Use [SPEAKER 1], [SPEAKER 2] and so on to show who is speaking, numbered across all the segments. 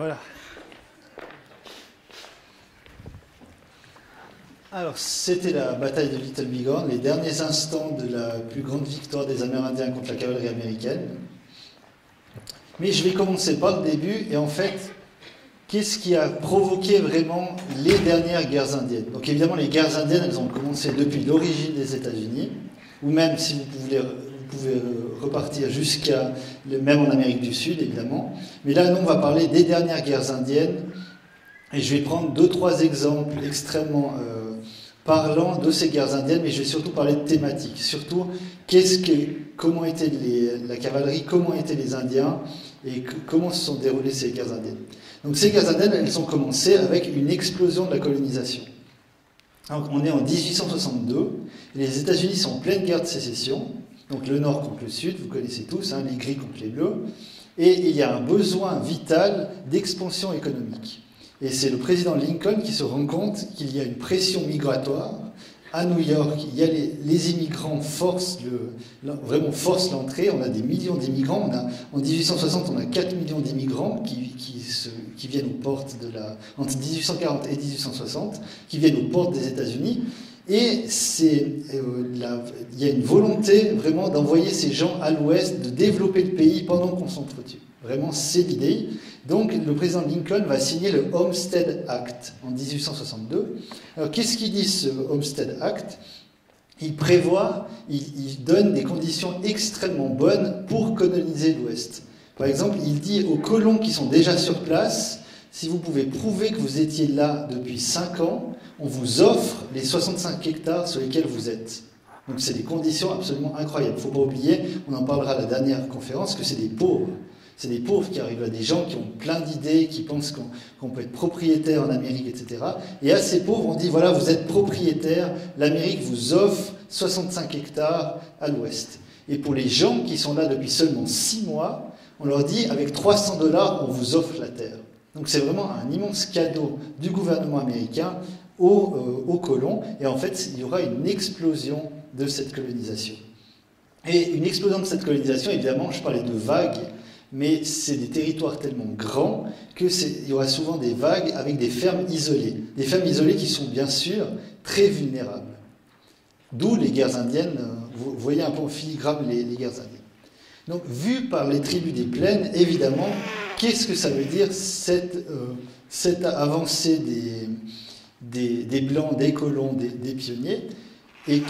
[SPEAKER 1] Voilà. Alors, c'était la bataille de Little Bighorn, les derniers instants de la plus grande victoire des Amérindiens contre la cavalerie américaine. Mais je vais commencer par le début, et en fait, qu'est-ce qui a provoqué vraiment les dernières guerres indiennes? Donc évidemment, les guerres indiennes, elles ont commencé depuis l'origine des États-Unis, ou même, si vous pouvez repartir jusqu'à, même en Amérique du Sud, évidemment. Mais là, nous, on va parler des dernières guerres indiennes, et je vais prendre 2-3 exemples extrêmement parlants de ces guerres indiennes, mais je vais surtout parler de thématiques. Surtout, comment était la cavalerie, comment étaient les Indiens, et comment se sont déroulées ces guerres indiennes. Donc ces guerres indiennes, elles ont commencé avec une explosion de la colonisation. Donc, on est en 1862, et les États-Unis sont en pleine guerre de sécession, donc le Nord contre le Sud, vous connaissez tous, hein, les gris contre les bleus, et il y a un besoin vital d'expansion économique. Et c'est le président Lincoln qui se rend compte qu'il y a une pression migratoire. À New York, les immigrants vraiment forcent l'entrée. On a des millions d'immigrants. En 1860, on a 4 millions d'immigrants qui viennent aux portes entre 1840 et 1860, qui viennent aux portes des États-Unis. Et il y a une volonté vraiment d'envoyer ces gens à l'ouest, de développer le pays pendant qu'on s'entretue. Vraiment, c'est l'idée. Donc, le président Lincoln va signer le Homestead Act en 1862. Alors, qu'est-ce qu'il dit, ce Homestead Act? Il donne des conditions extrêmement bonnes pour coloniser l'Ouest. Par exemple, il dit aux colons qui sont déjà sur place, si vous pouvez prouver que vous étiez là depuis 5 ans, on vous offre les 65 hectares sur lesquels vous êtes. Donc, c'est des conditions absolument incroyables. Il ne faut pas oublier, on en parlera à la dernière conférence, que c'est des pauvres. C'est des pauvres qui arrivent là, des gens qui ont plein d'idées, qui pensent qu'on peut être propriétaire en Amérique, etc. Et à ces pauvres, on dit, voilà, vous êtes propriétaire, l'Amérique vous offre 65 hectares à l'ouest. Et pour les gens qui sont là depuis seulement 6 mois, on leur dit, avec 300 $, on vous offre la terre. Donc c'est vraiment un immense cadeau du gouvernement américain aux colons. Et en fait, il y aura une explosion de cette colonisation. Et une explosion de cette colonisation, évidemment, je parlais de vagues, mais c'est des territoires tellement grands qu'il y aura souvent des vagues avec des fermes isolées. Des fermes isolées qui sont bien sûr très vulnérables. D'où les guerres indiennes, vous voyez un peu en filigrane les guerres indiennes. Donc, vu par les tribus des plaines, évidemment, qu'est-ce que ça veut dire cette avancée des Blancs, des colons, des pionniers? Et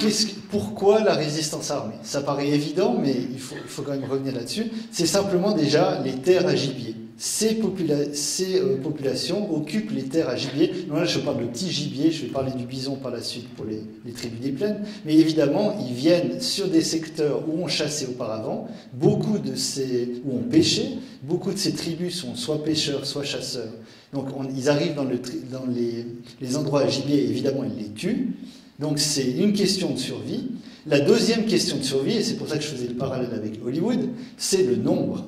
[SPEAKER 1] pourquoi la résistance armée? Ça paraît évident, mais il faut quand même revenir là-dessus. C'est simplement déjà les terres à gibier. Ces populations occupent les terres à gibier. Donc là, je parle de petit gibier, je vais parler du bison par la suite pour les tribus des plaines. Mais évidemment, ils viennent sur des secteurs où on chassait auparavant, où on pêchait. Beaucoup de ces tribus sont soit pêcheurs, soit chasseurs. Donc ils arrivent dans les endroits à gibier, et évidemment, ils les tuent. Donc c'est une question de survie. La deuxième question de survie, et c'est pour ça que je faisais le parallèle avec Hollywood, c'est le nombre.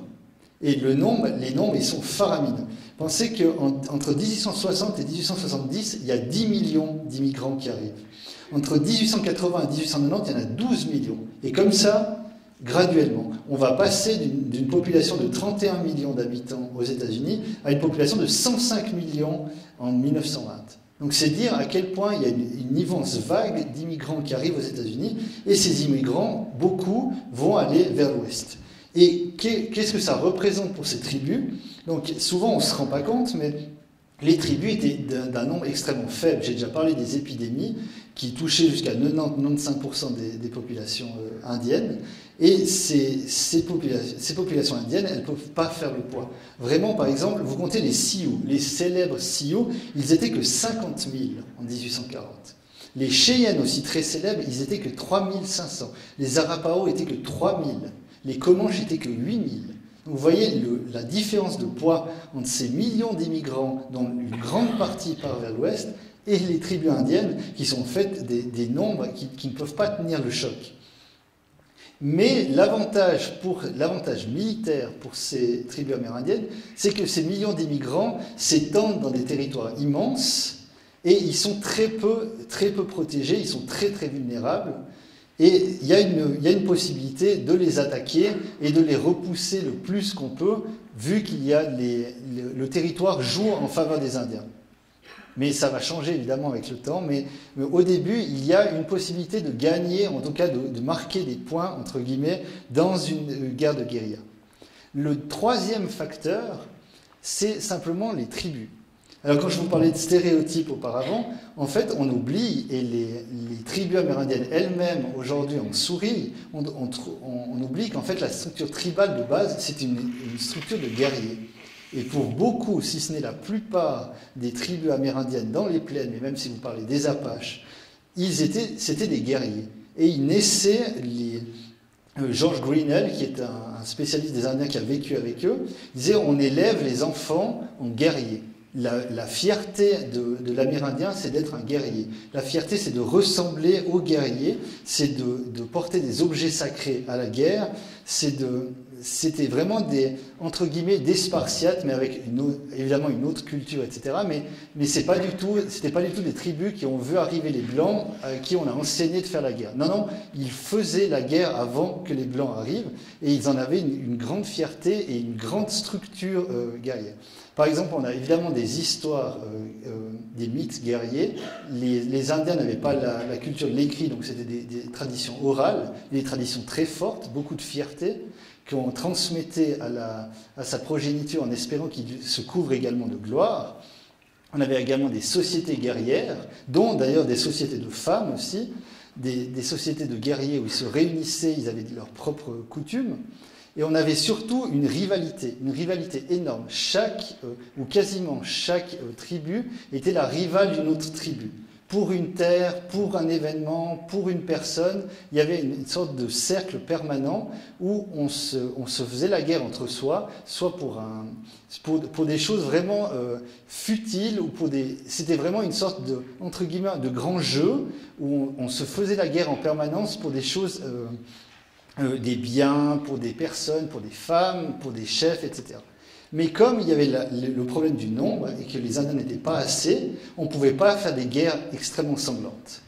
[SPEAKER 1] Et les nombres, ils sont faramineux. Pensez qu'entre 1860 et 1870, il y a 10 millions d'immigrants qui arrivent. Entre 1880 et 1890, il y en a 12 millions. Et comme ça, graduellement, on va passer d'une population de 31 millions d'habitants aux États-Unis à une population de 105 millions en 1920. Donc c'est dire à quel point il y a une immense vague d'immigrants qui arrivent aux États-Unis, et ces immigrants, beaucoup, vont aller vers l'ouest. Et qu'est-ce que ça représente pour ces tribus? Donc souvent on ne se rend pas compte, mais les tribus étaient d'un nombre extrêmement faible. J'ai déjà parlé des épidémies qui touchaient jusqu'à 90-95% des populations indiennes. Et ces populations indiennes, elles ne peuvent pas faire le poids. Vraiment, par exemple, vous comptez les Sioux, les célèbres Sioux, ils n'étaient que 50 000 en 1840. Les Cheyennes, aussi très célèbres, ils n'étaient que 3 500. Les Arapaho étaient que 3 000. Les Comanches étaient que 8 000. Donc vous voyez la différence de poids entre ces millions d'immigrants, dont une grande partie part vers l'ouest, et les tribus indiennes, qui sont faites des nombres qui ne peuvent pas tenir le choc. Mais l'avantage militaire pour ces tribus amérindiennes, c'est que ces millions d'immigrants s'étendent dans des territoires immenses, et ils sont très peu protégés, ils sont très très vulnérables. Et il y a une possibilité de les attaquer et de les repousser le plus qu'on peut vu qu'il y a le territoire joue en faveur des Indiens. Mais ça va changer évidemment avec le temps, mais au début, il y a une possibilité de gagner, en tout cas de marquer des points, entre guillemets, dans une guerre de guérilla. Le troisième facteur, c'est simplement les tribus. Alors quand je vous parlais de stéréotypes auparavant, en fait on oublie, et les tribus amérindiennes elles-mêmes aujourd'hui en sourient, on oublie qu'en fait la structure tribale de base, c'est une structure de guerriers. Et pour beaucoup, si ce n'est la plupart des tribus amérindiennes dans les plaines, mais même si vous parlez des Apaches, c'était des guerriers. Et ils naissaient, George Grinnell, qui est un spécialiste des Indiens qui a vécu avec eux, disait on élève les enfants en guerriers. La fierté de l'Amérindien, c'est d'être un guerrier. La fierté, c'est de ressembler aux guerriers, c'est de porter des objets sacrés à la guerre, c'était vraiment entre guillemets, des Spartiates, mais avec évidemment une autre culture, etc. Mais c'était pas du tout des tribus qui ont vu arriver les Blancs, à qui on a enseigné de faire la guerre. Non, ils faisaient la guerre avant que les Blancs arrivent, et ils en avaient une grande fierté et une grande structure guerrière. Par exemple, on a évidemment des histoires, des mythes guerriers. Les Indiens n'avaient pas la culture de l'écrit, donc c'était des traditions orales, des traditions très fortes, beaucoup de fierté, qu'on transmettait à sa progéniture en espérant qu'il se couvre également de gloire. On avait également des sociétés guerrières, dont d'ailleurs des sociétés de femmes aussi, des sociétés de guerriers où ils se réunissaient, ils avaient leurs propres coutumes. Et on avait surtout une rivalité énorme. Ou quasiment chaque tribu était la rivale d'une autre tribu. Pour une terre, pour un événement, pour une personne, il y avait une sorte de cercle permanent où on se faisait la guerre entre soi, soit pour des choses vraiment futiles, ou c'était vraiment une sorte entre guillemets, de grand jeu où on se faisait la guerre en permanence pour des choses, des biens, pour des personnes, pour des femmes, pour des chefs, etc. Mais comme il y avait le problème du nombre et que les Indiens n'étaient pas assez, on ne pouvait pas faire des guerres extrêmement sanglantes.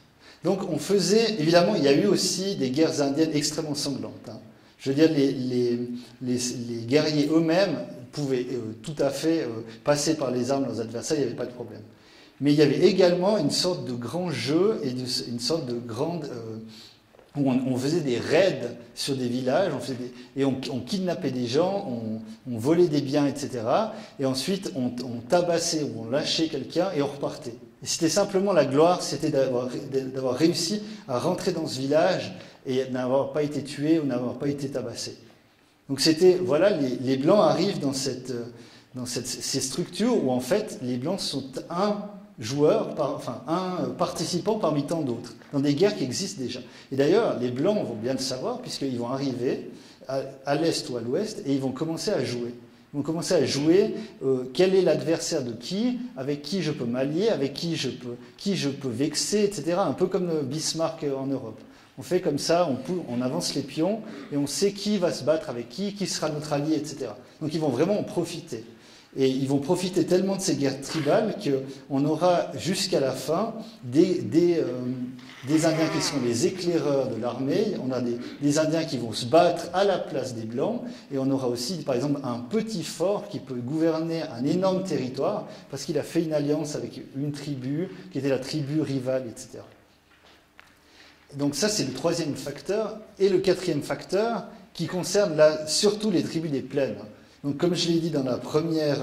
[SPEAKER 1] Donc on faisait, évidemment, il y a eu aussi des guerres indiennes extrêmement sanglantes. Hein. Je veux dire, les guerriers eux-mêmes pouvaient tout à fait passer par les armes leurs adversaires, il n'y avait pas de problème. Mais il y avait également une sorte de grand jeu et une sorte de grande... où on faisait des raids sur des villages, on kidnappait des gens, on volait des biens, etc. Et ensuite, on tabassait ou on lâchait quelqu'un et on repartait. Et c'était simplement la gloire, c'était d'avoir réussi à rentrer dans ce village et n'avoir pas été tué ou n'avoir pas été tabassé. Donc voilà, les Blancs arrivent dans ces structures où en fait, les Blancs sont un participant parmi tant d'autres, dans des guerres qui existent déjà. Et d'ailleurs, les Blancs vont bien le savoir, puisqu'ils vont arriver à l'est ou à l'ouest, et ils vont commencer à jouer. Ils vont commencer à jouer quel est l'adversaire de qui, avec qui je peux m'allier, avec qui je peux vexer, etc. Un peu comme Bismarck en Europe. On fait comme ça, on avance les pions, et on sait qui va se battre avec qui sera notre allié, etc. Donc ils vont vraiment en profiter. Et ils vont profiter tellement de ces guerres tribales qu'on aura jusqu'à la fin des Indiens qui seront les éclaireurs de l'armée, on a des Indiens qui vont se battre à la place des Blancs, et on aura aussi, par exemple, un petit fort qui peut gouverner un énorme territoire parce qu'il a fait une alliance avec une tribu qui était la tribu rivale, etc. Donc ça, c'est le troisième facteur. Et le quatrième facteur qui concerne surtout les tribus des plaines. Donc, comme je l'ai dit dans la première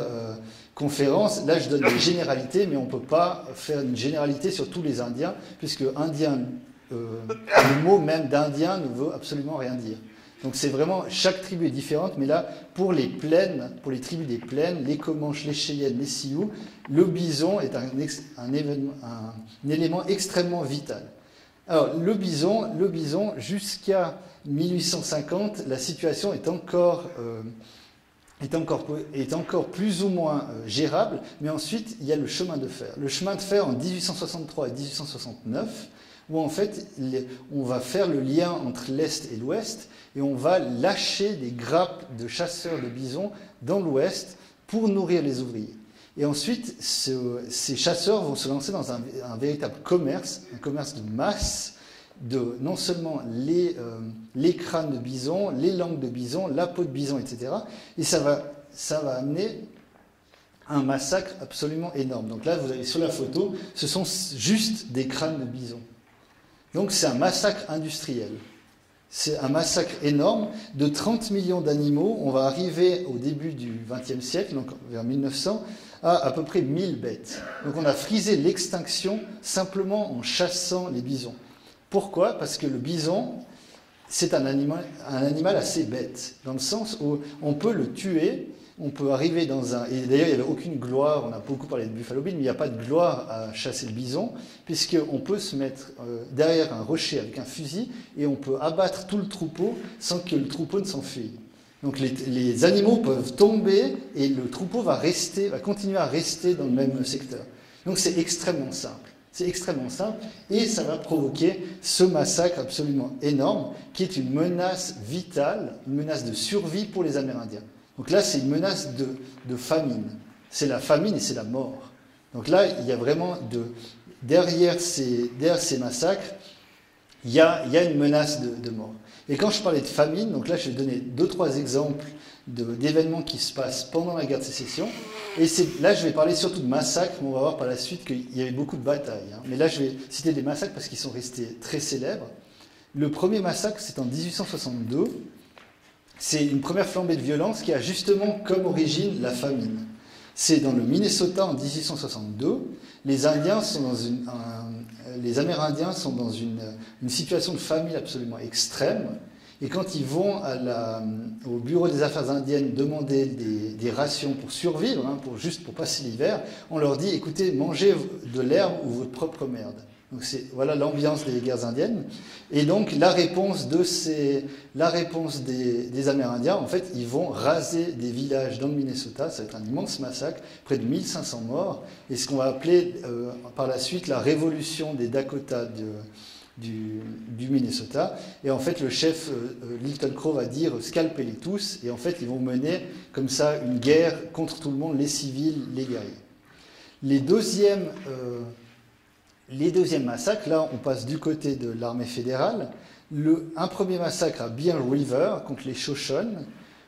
[SPEAKER 1] conférence, là je donne des généralités, mais on ne peut pas faire une généralité sur tous les Indiens, puisque Indien, le mot même d'Indien ne veut absolument rien dire. Donc c'est vraiment, chaque tribu est différente, mais là, pour les plaines, pour les tribus des plaines, les Comanches, les Cheyennes, les Sioux, le bison est un élément extrêmement vital. Alors, le bison jusqu'à 1850, la situation est encore plus ou moins gérable, mais ensuite il y a le chemin de fer. Le chemin de fer en 1863 et 1869, où en fait on va faire le lien entre l'Est et l'Ouest, et on va lâcher des grappes de chasseurs de bisons dans l'Ouest pour nourrir les ouvriers. Et ensuite, ces chasseurs vont se lancer dans un véritable commerce, un commerce de masse, de non seulement les crânes de bison, les langues de bison, la peau de bison, etc. Et ça va ça va amener un massacre absolument énorme. Donc là, vous avez sur la photo, ce sont juste des crânes de bison. Donc c'est un massacre industriel. C'est un massacre énorme. De 30 millions d'animaux, on va arriver au début du XXe siècle, donc vers 1900, à peu près 1000 bêtes. Donc on a frisé l'extinction simplement en chassant les bisons. Pourquoi? Parce que le bison, c'est un animal assez bête, dans le sens où on peut le tuer, on peut arriver dans un... Et d'ailleurs, il n'y avait aucune gloire, on a beaucoup parlé de Buffalo Bill, mais il n'y a pas de gloire à chasser le bison, puisqu'on peut se mettre derrière un rocher avec un fusil, et on peut abattre tout le troupeau sans que le troupeau ne s'enfuit. Donc les animaux peuvent tomber, et le troupeau va continuer à rester dans le même secteur. Donc c'est extrêmement simple. C'est extrêmement simple, et ça va provoquer ce massacre absolument énorme, qui est une menace vitale, une menace de survie pour les Amérindiens. Donc là, c'est une menace de famine. C'est la famine et c'est la mort. Donc là, il y a vraiment derrière ces massacres, il y a une menace de mort. Et quand je parlais de famine, donc là, je vais donner 2-3 exemples d'événements qui se passent pendant la guerre de sécession. Et là, je vais parler surtout de massacres, mais on va voir par la suite qu'il y avait beaucoup de batailles. Mais là, je vais citer des massacres parce qu'ils sont restés très célèbres. Le premier massacre, c'est en 1862. C'est une première flambée de violence qui a justement comme origine la famine. C'est dans le Minnesota en 1862. Les Amérindiens sont dans une situation de famine absolument extrême. Et quand ils vont au bureau des affaires indiennes demander des rations pour survivre, juste pour passer l'hiver, on leur dit, écoutez, mangez de l'herbe ou votre propre merde. Donc voilà l'ambiance des guerres indiennes. Et donc la réponse des Amérindiens, en fait, ils vont raser des villages dans le Minnesota. Ça va être un immense massacre, près de 1500 morts. Et ce qu'on va appeler par la suite la révolution des Dakota du Minnesota. Et en fait, le chef Lilton Crow va dire scalpez-les tous. Et en fait, ils vont mener comme ça une guerre contre tout le monde, les civils, les guerriers. Les deuxièmes massacres, là, on passe du côté de l'armée fédérale. Un premier massacre à Bear River contre les Shoshones,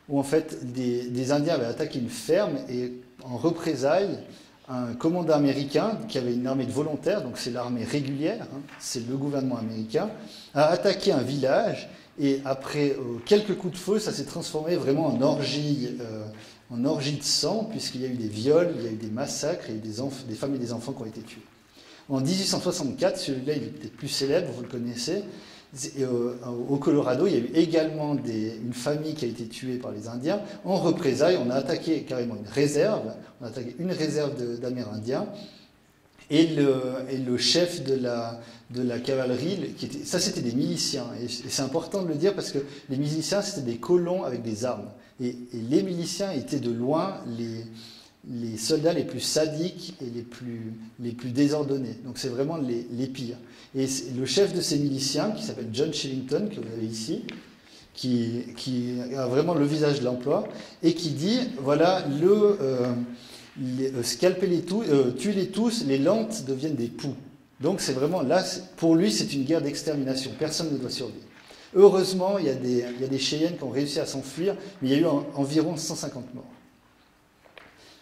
[SPEAKER 1] où en fait des Indiens avaient attaqué une ferme et en représailles, un commandant américain qui avait une armée de volontaires, donc c'est l'armée régulière, c'est le gouvernement américain, a attaqué un village et après quelques coups de feu, ça s'est transformé vraiment en orgie de sang, puisqu'il y a eu des viols, il y a eu des massacres, il y a eu des femmes et des enfants qui ont été tués. En 1864, celui-là il est peut-être plus célèbre, vous le connaissez, au Colorado, il y a eu également une famille qui a été tuée par les Indiens. En représailles, on a attaqué carrément une réserve, d'Amérindiens, et le chef de la cavalerie, ça c'était des miliciens, et c'est important de le dire parce que les miliciens c'était des colons avec des armes, et les miliciens étaient de loin les soldats les plus sadiques et les plus désordonnés. Donc c'est vraiment les pires. Et le chef de ces miliciens, qui s'appelle John Shillington, que vous avez ici, qui a vraiment le visage de l'emploi, et qui dit, voilà, scalpez-les tous, tuez-les tous, les lentes deviennent des poux. Donc c'est vraiment, là, pour lui, c'est une guerre d'extermination. Personne ne doit survivre. Heureusement, il y a des Cheyennes qui ont réussi à s'enfuir, mais il y a eu environ 150 morts.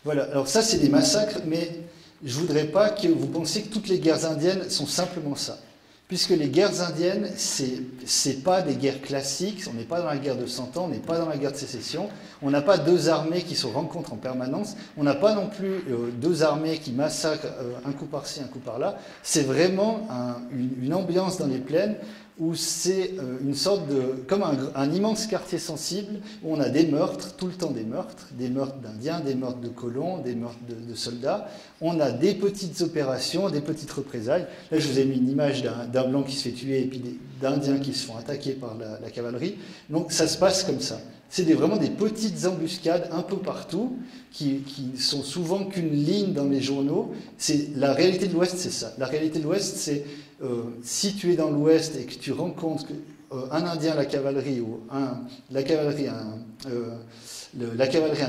[SPEAKER 1] Voilà, alors ça c'est des massacres, mais je ne voudrais pas que vous pensiez que toutes les guerres indiennes sont simplement ça. Puisque les guerres indiennes, c'est pas des guerres classiques, on n'est pas dans la guerre de 100 ans, on n'est pas dans la guerre de sécession, on n'a pas deux armées qui se rencontrent en permanence, on n'a pas non plus deux armées qui massacrent un coup par-ci, un coup par-là, c'est vraiment une ambiance dans les plaines où c'est une sorte comme un immense quartier sensible, où on a des meurtres, tout le temps des meurtres d'Indiens, des meurtres de colons, des meurtres de soldats, on a des petites opérations, des petites représailles. Là, je vous ai mis une image d'un blanc qui se fait tuer et puis d'Indiens qui se font attaquer par la cavalerie. Donc ça se passe comme ça. C'est vraiment des petites embuscades un peu partout, qui sont souvent qu'une ligne dans les journaux. La réalité de l'Ouest, c'est ça. La réalité de l'Ouest, c'est si tu es dans l'Ouest et que tu rencontres un Indien à la cavalerie ou la cavalerie un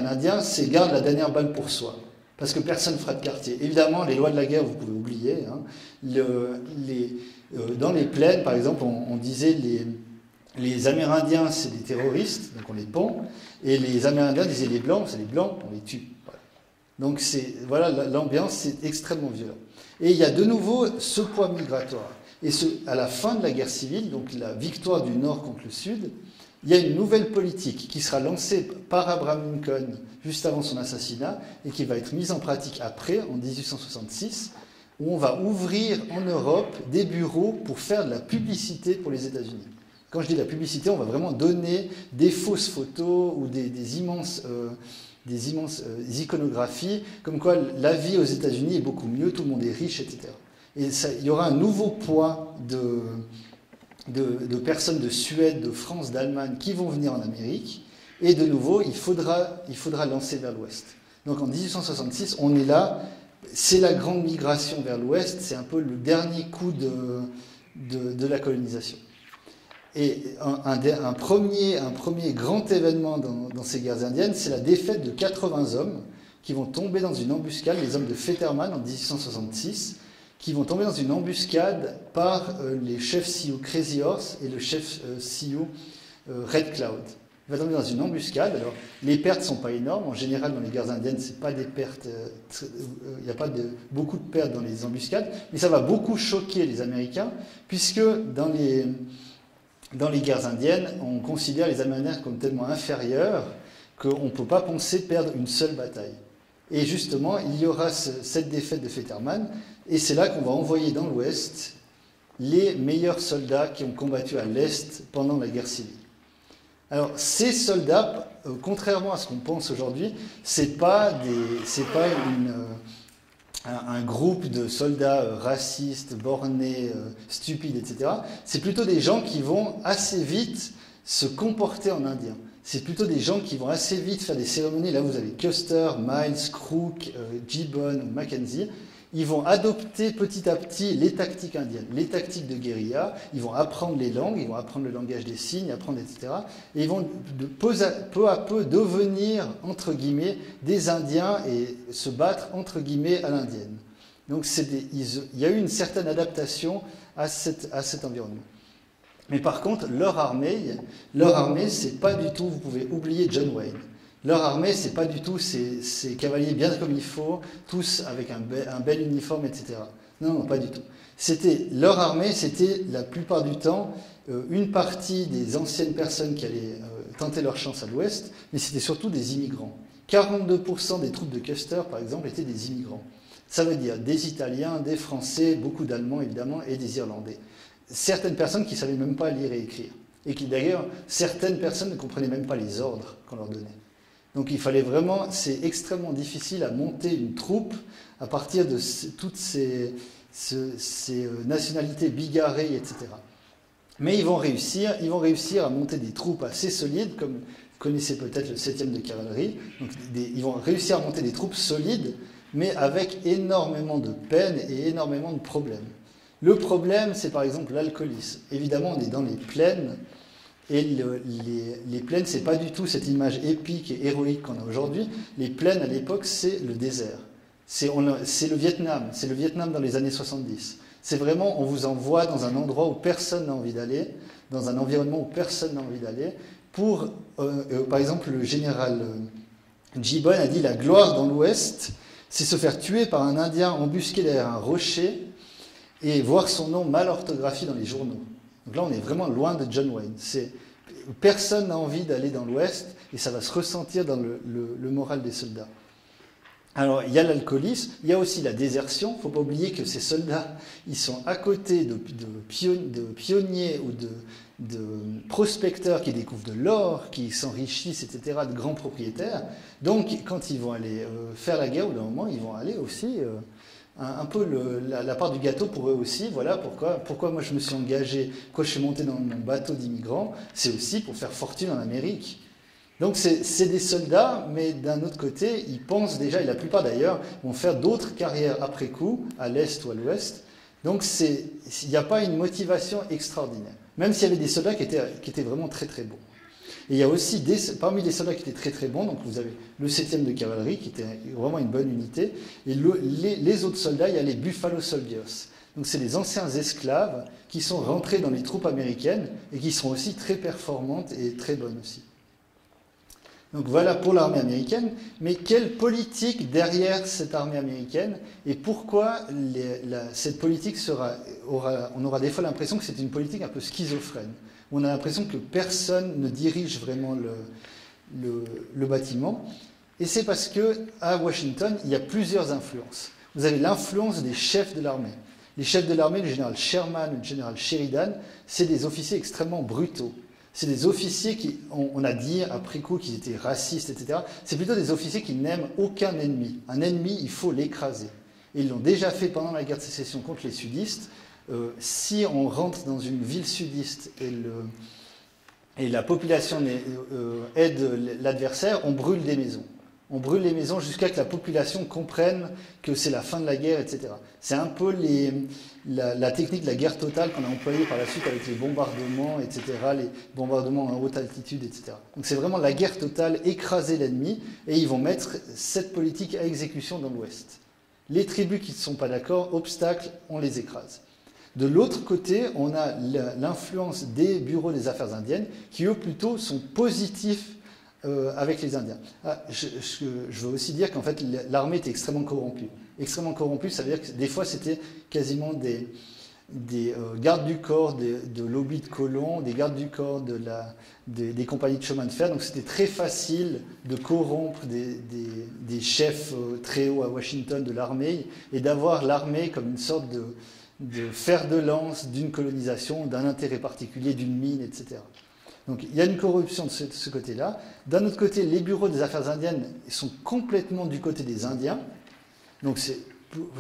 [SPEAKER 1] Indien, c'est garde la dernière balle pour soi. Parce que personne ne fera de quartier. Évidemment, les lois de la guerre, vous pouvez oublier. Dans les plaines, par exemple, on disait les Amérindiens, c'est des terroristes, donc on les pend, et les Amérindiens disaient les Blancs, c'est les Blancs, on les tue. Voilà. Donc voilà, l'ambiance, c'est extrêmement violent. Et il y a de nouveau ce poids migratoire. Et à la fin de la guerre civile, donc la victoire du Nord contre le Sud, il y a une nouvelle politique qui sera lancée par Abraham Lincoln juste avant son assassinat et qui va être mise en pratique après, en 1866, où on va ouvrir en Europe des bureaux pour faire de la publicité pour les États-Unis. Quand je dis la publicité, on va vraiment donner des fausses photos ou des immenses iconographies, comme quoi la vie aux États-Unis est beaucoup mieux, tout le monde est riche, etc. Et il y aura un nouveau poids de personnes de Suède, de France, d'Allemagne qui vont venir en Amérique. Et de nouveau, il faudra lancer vers l'Ouest. Donc en 1866, on est là. C'est la grande migration vers l'Ouest. C'est un peu le dernier coup de la colonisation. Et un premier grand événement dans ces guerres indiennes, c'est la défaite de 80 hommes qui vont tomber dans une embuscade, les hommes de Fetterman en 1866, qui vont tomber dans une embuscade par les chefs Sioux Crazy Horse et le chef Sioux Red Cloud. Il va tomber dans une embuscade. Alors, les pertes ne sont pas énormes. En général, dans les guerres indiennes, c'est pas des pertes. Il n'y a pas beaucoup de pertes dans les embuscades, mais ça va beaucoup choquer les Américains, puisque dans les guerres indiennes, on considère les Amérindiens comme tellement inférieurs qu'on ne peut pas penser perdre une seule bataille. Et justement, il y aura cette défaite de Fetterman, et c'est là qu'on va envoyer dans l'Ouest les meilleurs soldats qui ont combattu à l'Est pendant la guerre civile. Alors, ces soldats, contrairement à ce qu'on pense aujourd'hui, c'est pas un groupe de soldats racistes, bornés, stupides, etc. C'est plutôt des gens qui vont assez vite se comporter en indien. C'est plutôt des gens qui vont assez vite faire des cérémonies. Là, vous avez Custer, Miles, Crook, Gibbon ou Mackenzie. Ils vont adopter petit à petit les tactiques indiennes, les tactiques de guérilla. Ils vont apprendre les langues, ils vont apprendre le langage des signes, apprendre, etc. Et ils vont peu à peu devenir, entre guillemets, des Indiens et se battre, entre guillemets, à l'indienne. Donc il y a eu une certaine adaptation à cet environnement. Mais par contre, leur armée, c'est pas du tout, vous pouvez oublier John Wayne. Leur armée, c'est pas du tout ces cavaliers bien comme il faut, tous avec un bel uniforme, etc. Non, pas du tout. Leur armée, c'était la plupart du temps une partie des anciennes personnes qui allaient tenter leur chance à l'Ouest, mais c'était surtout des immigrants. 42% des troupes de Custer, par exemple, étaient des immigrants. Ça veut dire des Italiens, des Français, beaucoup d'Allemands évidemment, et des Irlandais. Certaines personnes qui ne savaient même pas lire et écrire. Et qui d'ailleurs, certaines personnes ne comprenaient même pas les ordres qu'on leur donnait. Donc il fallait vraiment, c'est extrêmement difficile à monter une troupe à partir de toutes ces nationalités bigarrées, etc. Mais ils vont réussir à monter des troupes assez solides, comme vous connaissez peut-être le 7e de cavalerie. Donc ils vont réussir à monter des troupes solides, mais avec énormément de peine et énormément de problèmes. Le problème, c'est par exemple l'alcoolisme. Évidemment, on est dans les plaines. Et les plaines, c'est pas du tout cette image épique et héroïque qu'on a aujourd'hui. Les plaines, à l'époque, c'est le désert. C'est le Vietnam. C'est le Vietnam dans les années 70. C'est vraiment, on vous envoie dans un endroit où personne n'a envie d'aller, dans un environnement où personne n'a envie d'aller. Par exemple, le général Gibbon a dit la gloire dans l'Ouest, c'est se faire tuer par un Indien embusqué derrière un rocher et voir son nom mal orthographié dans les journaux. Donc là, on est vraiment loin de John Wayne. Personne n'a envie d'aller dans l'Ouest et ça va se ressentir dans le moral des soldats. Alors, il y a l'alcoolisme, il y a aussi la désertion. Il ne faut pas oublier que ces soldats, ils sont à côté de pionniers ou de prospecteurs qui découvrent de l'or, qui s'enrichissent, etc., de grands propriétaires. Donc, quand ils vont aller faire la guerre, au bout d'un moment, ils vont aller aussi... un peu la part du gâteau pour eux aussi. Voilà pourquoi moi je me suis engagé, pourquoi je suis monté dans mon bateau d'immigrants, c'est aussi pour faire fortune en Amérique. Donc c'est des soldats, mais d'un autre côté, ils pensent déjà, et la plupart d'ailleurs, vont faire d'autres carrières après coup, à l'Est ou à l'Ouest. Donc il n'y a pas une motivation extraordinaire, même s'il y avait des soldats qui étaient vraiment très très bons. Et il y a aussi, parmi les soldats qui étaient très très bons, donc vous avez le 7e de cavalerie, qui était vraiment une bonne unité, et les autres soldats, il y a les Buffalo Soldiers. Donc c'est les anciens esclaves qui sont rentrés dans les troupes américaines et qui sont aussi très performantes et très bonnes aussi. Donc voilà pour l'armée américaine, mais quelle politique derrière cette armée américaine et pourquoi cette politique on aura des fois l'impression que c'est une politique un peu schizophrène. On a l'impression que personne ne dirige vraiment le bâtiment. Et c'est parce qu'à Washington, il y a plusieurs influences. Vous avez l'influence des chefs de l'armée. Les chefs de l'armée, le général Sherman, le général Sheridan, c'est des officiers extrêmement brutaux. C'est des officiers qui, on a dit après coup qu'ils étaient racistes, etc. C'est plutôt des officiers qui n'aiment aucun ennemi. Un ennemi, il faut l'écraser. Et ils l'ont déjà fait pendant la guerre de sécession contre les sudistes. Si on rentre dans une ville sudiste et la population aide l'adversaire, on brûle des maisons. On brûle les maisons jusqu'à ce que la population comprenne que c'est la fin de la guerre, etc. C'est un peu la technique de la guerre totale qu'on a employée par la suite avec les bombardements, etc., les bombardements en haute altitude, etc. Donc c'est vraiment la guerre totale, écraser l'ennemi, et ils vont mettre cette politique à exécution dans l'Ouest. Les tribus qui ne sont pas d'accord, obstacles, on les écrase. De l'autre côté, on a l'influence des bureaux des affaires indiennes qui, eux, plutôt, sont positifs avec les Indiens. Je veux aussi dire qu'en fait, l'armée était extrêmement corrompue. Extrêmement corrompue, ça veut dire que des fois, c'était quasiment des gardes du corps de lobbies de colons, des gardes du corps des compagnies de chemin de fer. Donc c'était très facile de corrompre des chefs très hauts à Washington de l'armée et d'avoir l'armée comme une sorte de fer de lance d'une colonisation, d'un intérêt particulier, d'une mine, etc. Donc il y a une corruption de ce côté-là. D'un autre côté, les bureaux des affaires indiennes sont complètement du côté des Indiens. Donc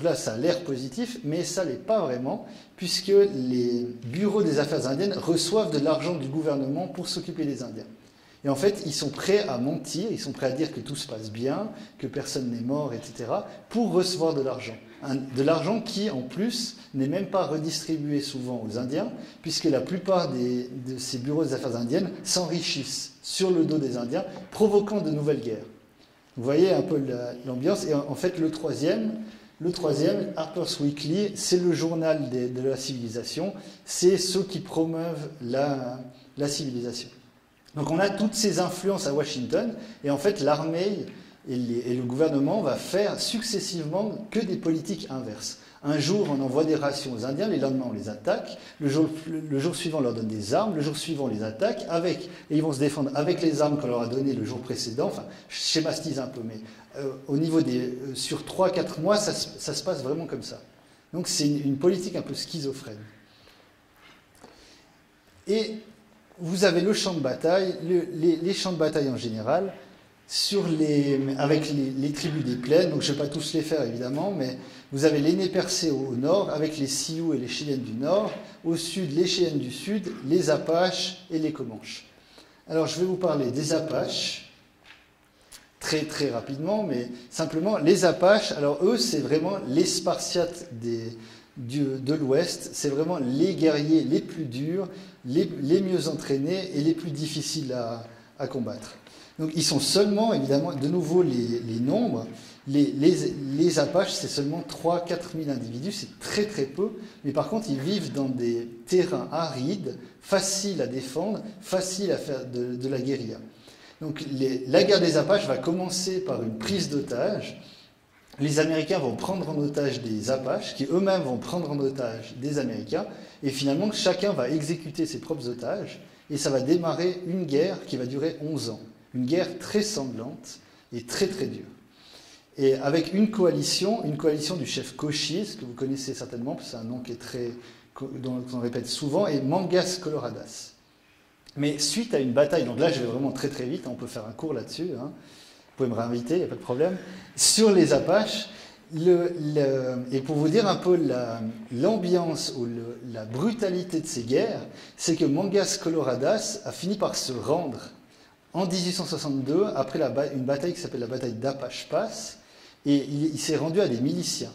[SPEAKER 1] là, ça a l'air positif, mais ça ne l'est pas vraiment, puisque les bureaux des affaires indiennes reçoivent de l'argent du gouvernement pour s'occuper des Indiens. Et en fait, ils sont prêts à mentir, ils sont prêts à dire que tout se passe bien, que personne n'est mort, etc., pour recevoir de l'argent. De l'argent qui, en plus, n'est même pas redistribué souvent aux Indiens, puisque la plupart de ces bureaux des affaires indiennes s'enrichissent sur le dos des Indiens, provoquant de nouvelles guerres. Vous voyez un peu l'ambiance. Et en fait, le troisième, Harper's Weekly, c'est le journal de la civilisation, c'est ceux qui promeuvent la civilisation. Donc on a toutes ces influences à Washington, et en fait l'armée et le gouvernement va faire successivement que des politiques inverses. Un jour, on envoie des rations aux Indiens, les lendemains, on les attaque, le jour suivant, on leur donne des armes, le jour suivant, on les attaque, et ils vont se défendre avec les armes qu'on leur a données le jour précédent. Enfin, je schématise un peu, mais au niveau sur 3-4 mois, ça se passe vraiment comme ça. Donc c'est une politique un peu schizophrène. Et vous avez le champ de bataille, les champs de bataille en général, avec les tribus des plaines, donc je ne vais pas tous les faire évidemment, mais vous avez les Nez Percés au nord, avec les Sioux et les Cheyennes du nord, au sud les Cheyennes du sud, les Apaches et les Comanches. Alors je vais vous parler des Apaches, très très rapidement, mais simplement les Apaches, alors eux c'est vraiment les Spartiates de l'Ouest, c'est vraiment les guerriers les plus durs, les mieux entraînés et les plus difficiles à combattre. Donc ils sont seulement, évidemment, de nouveau les nombres, les Apaches c'est seulement 3-4 000 individus, c'est très très peu, mais par contre ils vivent dans des terrains arides, faciles à défendre, faciles à faire de la guérilla. Donc la guerre des Apaches va commencer par une prise d'otages. Les Américains vont prendre en otage des Apaches, qui eux-mêmes vont prendre en otage des Américains, et finalement chacun va exécuter ses propres otages, et ça va démarrer une guerre qui va durer 11 ans. Une guerre très sanglante et très très dure. Et avec une coalition du chef Cochise, que vous connaissez certainement, c'est un nom qui est dont on répète souvent, et Mangas Coloradas. Mais suite à une bataille, donc là je vais vraiment très très vite, on peut faire un cours là-dessus, hein. Vous pouvez me réinviter, il n'y a pas de problème, sur les Apaches, et pour vous dire un peu l'ambiance ou la brutalité de ces guerres, c'est que Mangas Coloradas a fini par se rendre en 1862, après une bataille qui s'appelle la bataille d'Apache Pass, et il s'est rendu à des miliciens.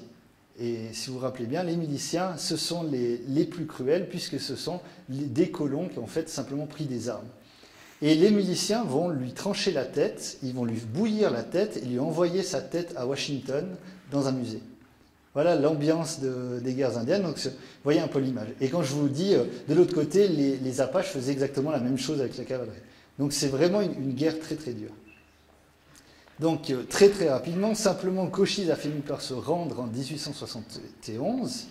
[SPEAKER 1] Et si vous vous rappelez bien, les miliciens, ce sont les plus cruels, puisque ce sont des colons qui ont en fait simplement pris des armes. Et les miliciens vont lui trancher la tête, ils vont lui bouillir la tête et lui envoyer sa tête à Washington dans un musée. Voilà l'ambiance des guerres indiennes. Donc, vous voyez un peu l'image. Et quand je vous dis, de l'autre côté, les Apaches faisaient exactement la même chose avec la cavalerie. Donc, c'est vraiment une guerre très très dure. Donc, très très rapidement, simplement, Cochise a fini par se rendre en 1871.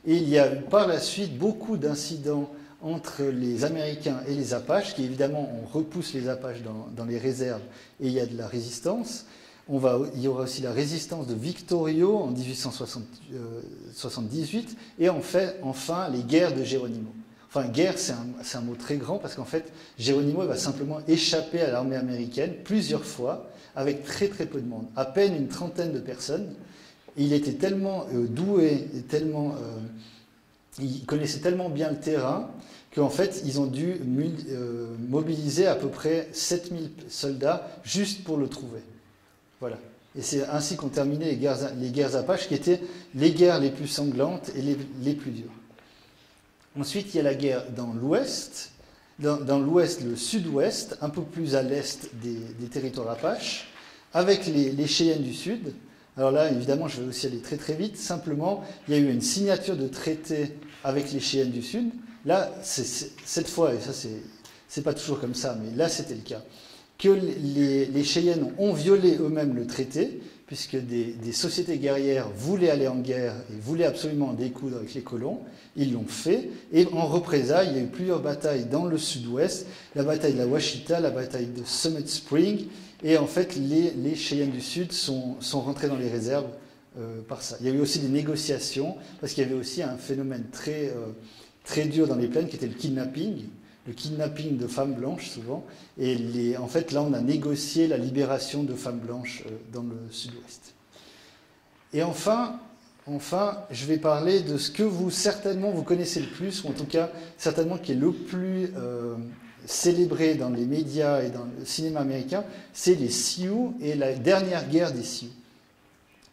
[SPEAKER 1] Et il y a eu par la suite beaucoup d'incidents entre les Américains et les Apaches, qui évidemment, on repousse les Apaches dans les réserves et il y a de la résistance. Il y aura aussi la résistance de Victorio en 1878 et enfin les guerres de Geronimo. Enfin, guerre, c'est un mot très grand parce qu'en fait, Geronimo va simplement échapper à l'armée américaine plusieurs fois avec très très peu de monde, à peine une trentaine de personnes. Il était tellement doué, et il connaissait tellement bien le terrain qu'en fait, ils ont dû mobiliser à peu près 7000 soldats juste pour le trouver. Voilà. Et c'est ainsi qu'ont terminé les guerres Apaches, qui étaient les guerres les plus sanglantes et les plus dures. Ensuite, il y a la guerre dans l'ouest, dans l'ouest, le sud-ouest, un peu plus à l'est des territoires Apaches, avec les Cheyennes du sud. Alors là, évidemment, je vais aussi aller très très vite. Simplement, il y a eu une signature de traité avec les Cheyennes du sud. Là, cette fois, et ça c'est pas toujours comme ça, mais là c'était le cas, que les Cheyennes ont violé eux-mêmes le traité, puisque des sociétés guerrières voulaient aller en guerre et voulaient absolument découdre avec les colons. Ils l'ont fait, et en représailles, il y a eu plusieurs batailles dans le sud-ouest, la bataille de la Washita, la bataille de Summit Spring, et en fait, les Cheyennes du Sud sont rentrés dans les réserves par ça. Il y a eu aussi des négociations, parce qu'il y avait aussi un phénomène très, très dur dans les plaines, qui était le kidnapping de femmes blanches, souvent. Et en fait, là, on a négocié la libération de femmes blanches dans le sud-ouest. Et enfin, je vais parler de ce que certainement, vous connaissez le plus, ou en tout cas, certainement, qui est le plus célébré dans les médias et dans le cinéma américain, c'est les Sioux et la dernière guerre des Sioux.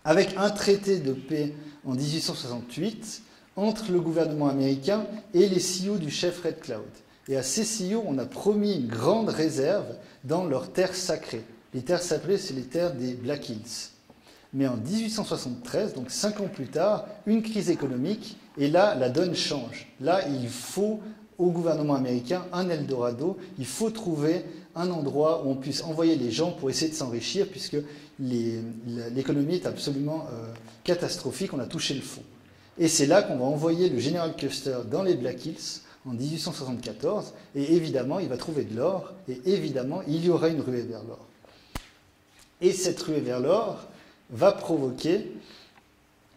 [SPEAKER 1] Avec un traité de paix en 1868 entre le gouvernement américain et les Sioux du chef Red Cloud. Et à ces Sioux, on a promis une grande réserve dans leurs terres sacrées. Les terres sacrées, c'est les terres des Black Hills. Mais en 1873, donc 5 ans plus tard, une crise économique, et là, la donne change. Là, il faut au gouvernement américain un Eldorado, il faut trouver un endroit où on puisse envoyer les gens pour essayer de s'enrichir, puisque l'économie est absolument catastrophique, on a touché le fond. Et c'est là qu'on va envoyer le général Custer dans les Black Hills en 1874, et évidemment, il va trouver de l'or, et évidemment, il y aura une ruée vers l'or. Et cette ruée vers l'or va provoquer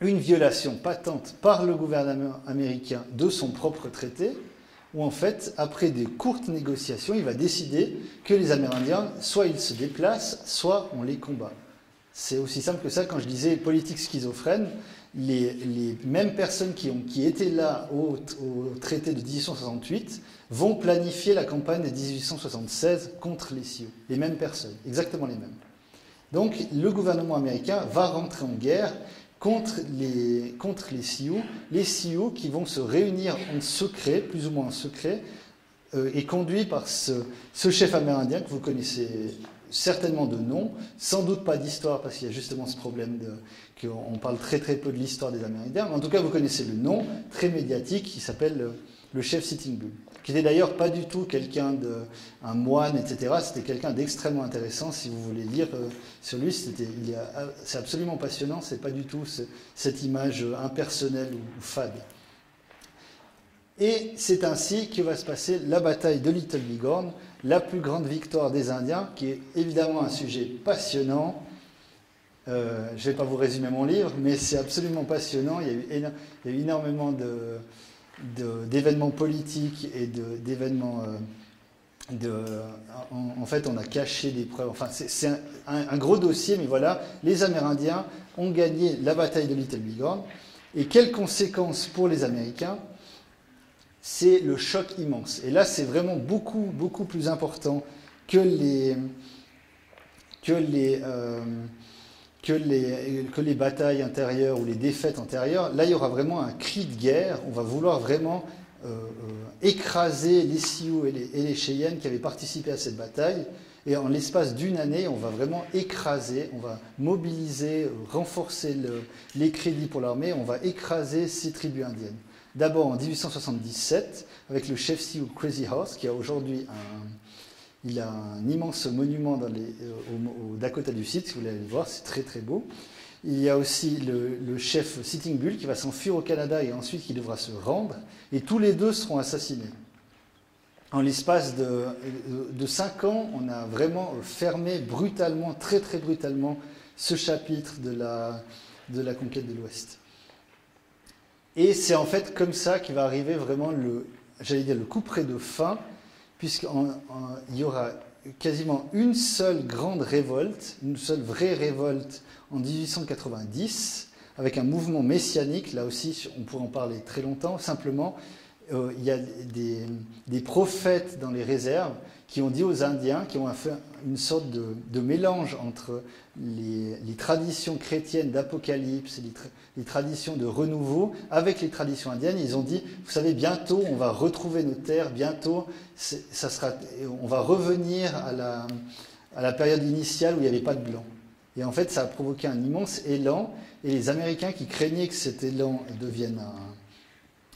[SPEAKER 1] une violation patente par le gouvernement américain de son propre traité, où en fait, après des courtes négociations, il va décider que les Amérindiens, soit ils se déplacent, soit on les combat. C'est aussi simple que ça. Quand je disais politique schizophrène, les mêmes personnes qui étaient là au traité de 1868 vont planifier la campagne de 1876 contre les Sioux. Les mêmes personnes, exactement les mêmes. Donc le gouvernement américain va rentrer en guerre contre les Sioux qui vont se réunir en secret, plus ou moins en secret, et conduits par ce chef amérindien que vous connaissez certainement de nom, sans doute pas d'histoire, parce qu'il y a justement ce problème qu'on parle très très peu de l'histoire des Amérindiens, mais en tout cas vous connaissez le nom, très médiatique, qui s'appelle le chef Sitting Bull, qui n'était d'ailleurs pas du tout un moine, etc. C'était quelqu'un d'extrêmement intéressant. Si vous voulez lire sur lui, c'est absolument passionnant. C'est pas du tout cette image impersonnelle ou fade. Et c'est ainsi que va se passer la bataille de Little Bighorn, la plus grande victoire des Indiens, qui est évidemment un sujet passionnant. Je ne vais pas vous résumer mon livre, mais c'est absolument passionnant. Il y a eu énormément d'événements politiques et d'événements... en fait, on a caché des preuves. Enfin, c'est un gros dossier, mais voilà, les Amérindiens ont gagné la bataille de Little Bighorn. Et quelles conséquences pour les Américains? C'est le choc immense. Et là, c'est vraiment beaucoup, beaucoup plus important que les batailles intérieures ou les défaites antérieures. Là, il y aura vraiment un cri de guerre. On va vouloir vraiment écraser les Sioux et les Cheyennes qui avaient participé à cette bataille. Et en l'espace d'une année, on va vraiment écraser, on va mobiliser, renforcer les crédits pour l'armée, on va écraser ces tribus indiennes. D'abord en 1877, avec le chef Sioux Crazy Horse, qui a aujourd'hui il a un immense monument au Dakota du Sud, si vous voulez aller le voir, c'est très très beau. Il y a aussi le chef Sitting Bull qui va s'enfuir au Canada et ensuite qui devra se rendre. Et tous les deux seront assassinés. En l'espace de 5 ans, on a vraiment fermé brutalement, très très brutalement, ce chapitre de la conquête de l'Ouest. Et c'est en fait comme ça qu'il va arriver vraiment le couperet de fin, puisqu'il y aura quasiment une seule grande révolte, une seule vraie révolte en 1890, avec un mouvement messianique. Là aussi, on pourrait en parler très longtemps. Simplement, il y a des prophètes dans les réserves qui ont dit aux Indiens, qui ont fait une sorte de mélange entre les traditions chrétiennes d'Apocalypse, les traditions de renouveau, avec les traditions indiennes. Ils ont dit, vous savez, bientôt on va retrouver nos terres, bientôt on va revenir à la période initiale où il n'y avait pas de blanc. Et en fait, ça a provoqué un immense élan, et les Américains qui craignaient que cet élan devienne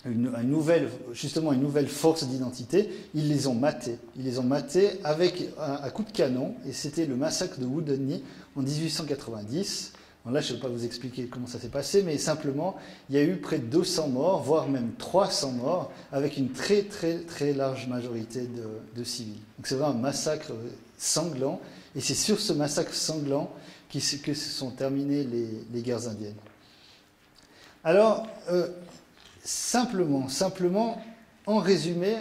[SPEAKER 1] une nouvelle force d'identité, ils les ont matés. Ils les ont matés avec un coup de canon, et c'était le massacre de Wounded Knee en 1890. Alors là, je ne vais pas vous expliquer comment ça s'est passé, mais simplement, il y a eu près de 200 morts, voire même 300 morts, avec une très très très large majorité de civils. Donc c'est vraiment un massacre sanglant, et c'est sur ce massacre sanglant que se sont terminées les guerres indiennes. Alors, simplement, en résumé,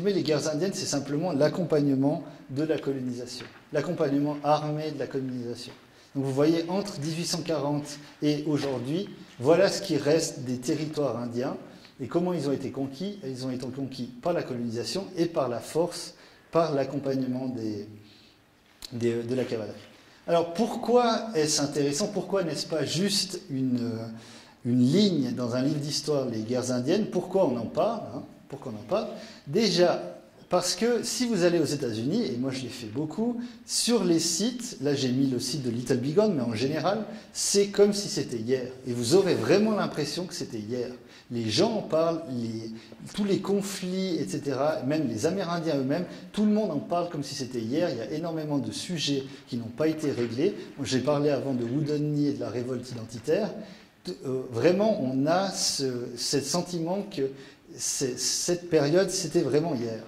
[SPEAKER 1] les guerres indiennes, c'est simplement l'accompagnement de la colonisation, l'accompagnement armé de la colonisation. Donc vous voyez, entre 1840 et aujourd'hui, voilà ce qui reste des territoires indiens et comment ils ont été conquis. Ils ont été conquis par la colonisation et par la force, par l'accompagnement de la cavalerie. Alors pourquoi est-ce intéressant? Pourquoi n'est-ce pas juste une ligne dans un livre d'histoire, les guerres indiennes? Pourquoi on en parle, Pourquoi on en parle? Déjà, parce que si vous allez aux États-Unis, et moi je l'ai fait beaucoup, sur les sites, là j'ai mis le site de Little Bighorn, mais en général, c'est comme si c'était hier. Et vous aurez vraiment l'impression que c'était hier. Les gens en parlent, tous les conflits, etc., même les Amérindiens eux-mêmes, tout le monde en parle comme si c'était hier. Il y a énormément de sujets qui n'ont pas été réglés. J'ai parlé avant de Wounded Knee et de la révolte identitaire. Vraiment, on a ce sentiment que cette période, c'était vraiment hier.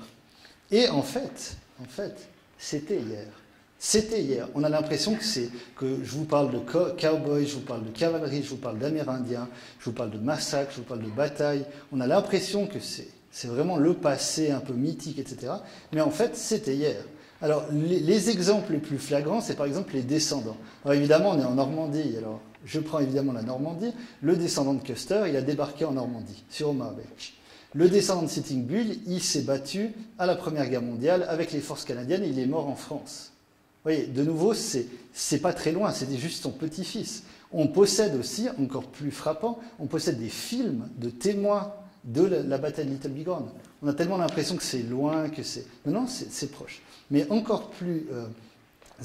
[SPEAKER 1] Et en fait, c'était hier. C'était hier. On a l'impression que je vous parle de cowboys, je vous parle de cavalerie, je vous parle d'amérindiens, je vous parle de massacres, je vous parle de batailles. On a l'impression que c'est vraiment le passé un peu mythique, etc. Mais en fait, c'était hier. Alors, les exemples les plus flagrants, c'est par exemple les descendants. Alors évidemment, on est en Normandie. Alors, je prends évidemment la Normandie. Le descendant de Custer, il a débarqué en Normandie, sur Omaha Beach. Le descendant de Sitting Bull, il s'est battu à la Première Guerre mondiale avec les forces canadiennes et il est mort en France. Vous voyez, de nouveau, c'est pas très loin, c'était juste son petit-fils. On possède aussi, encore plus frappant, on possède des films de témoins de la bataille de Little Bighorn. On a tellement l'impression que c'est loin, que c'est... Non, c'est proche. Mais encore plus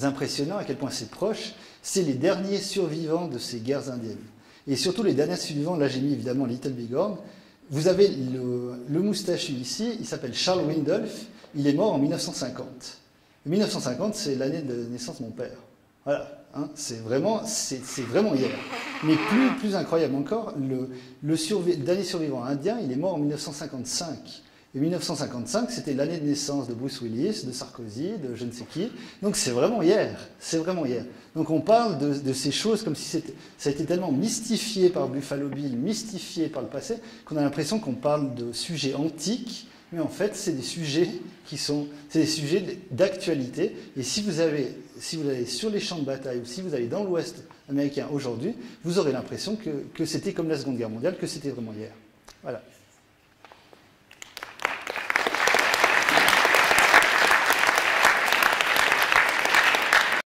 [SPEAKER 1] impressionnant à quel point c'est proche, c'est les derniers survivants de ces guerres indiennes. Et surtout les derniers survivants, là j'ai mis évidemment Little Bighorn. Vous avez le moustachu ici, il s'appelle Charles Windolph, il est mort en 1950. 1950, c'est l'année de naissance de mon père. Voilà, c'est vraiment hier. Mais plus incroyable encore, le dernier survivant indien, il est mort en 1955. Et 1955, c'était l'année de naissance de Bruce Willis, de Sarkozy, de je ne sais qui. Donc c'est vraiment hier. C'est vraiment hier. Donc on parle de ces choses comme si ça a été tellement mystifié par Buffalo Bill, mystifié par le passé, qu'on a l'impression qu'on parle de sujets antiques, mais en fait c'est des sujets c'est des sujets d'actualité. Et si vous allez sur les champs de bataille ou si vous allez dans l'Ouest américain aujourd'hui, vous aurez l'impression que c'était comme la Seconde Guerre mondiale, que c'était vraiment hier. Voilà.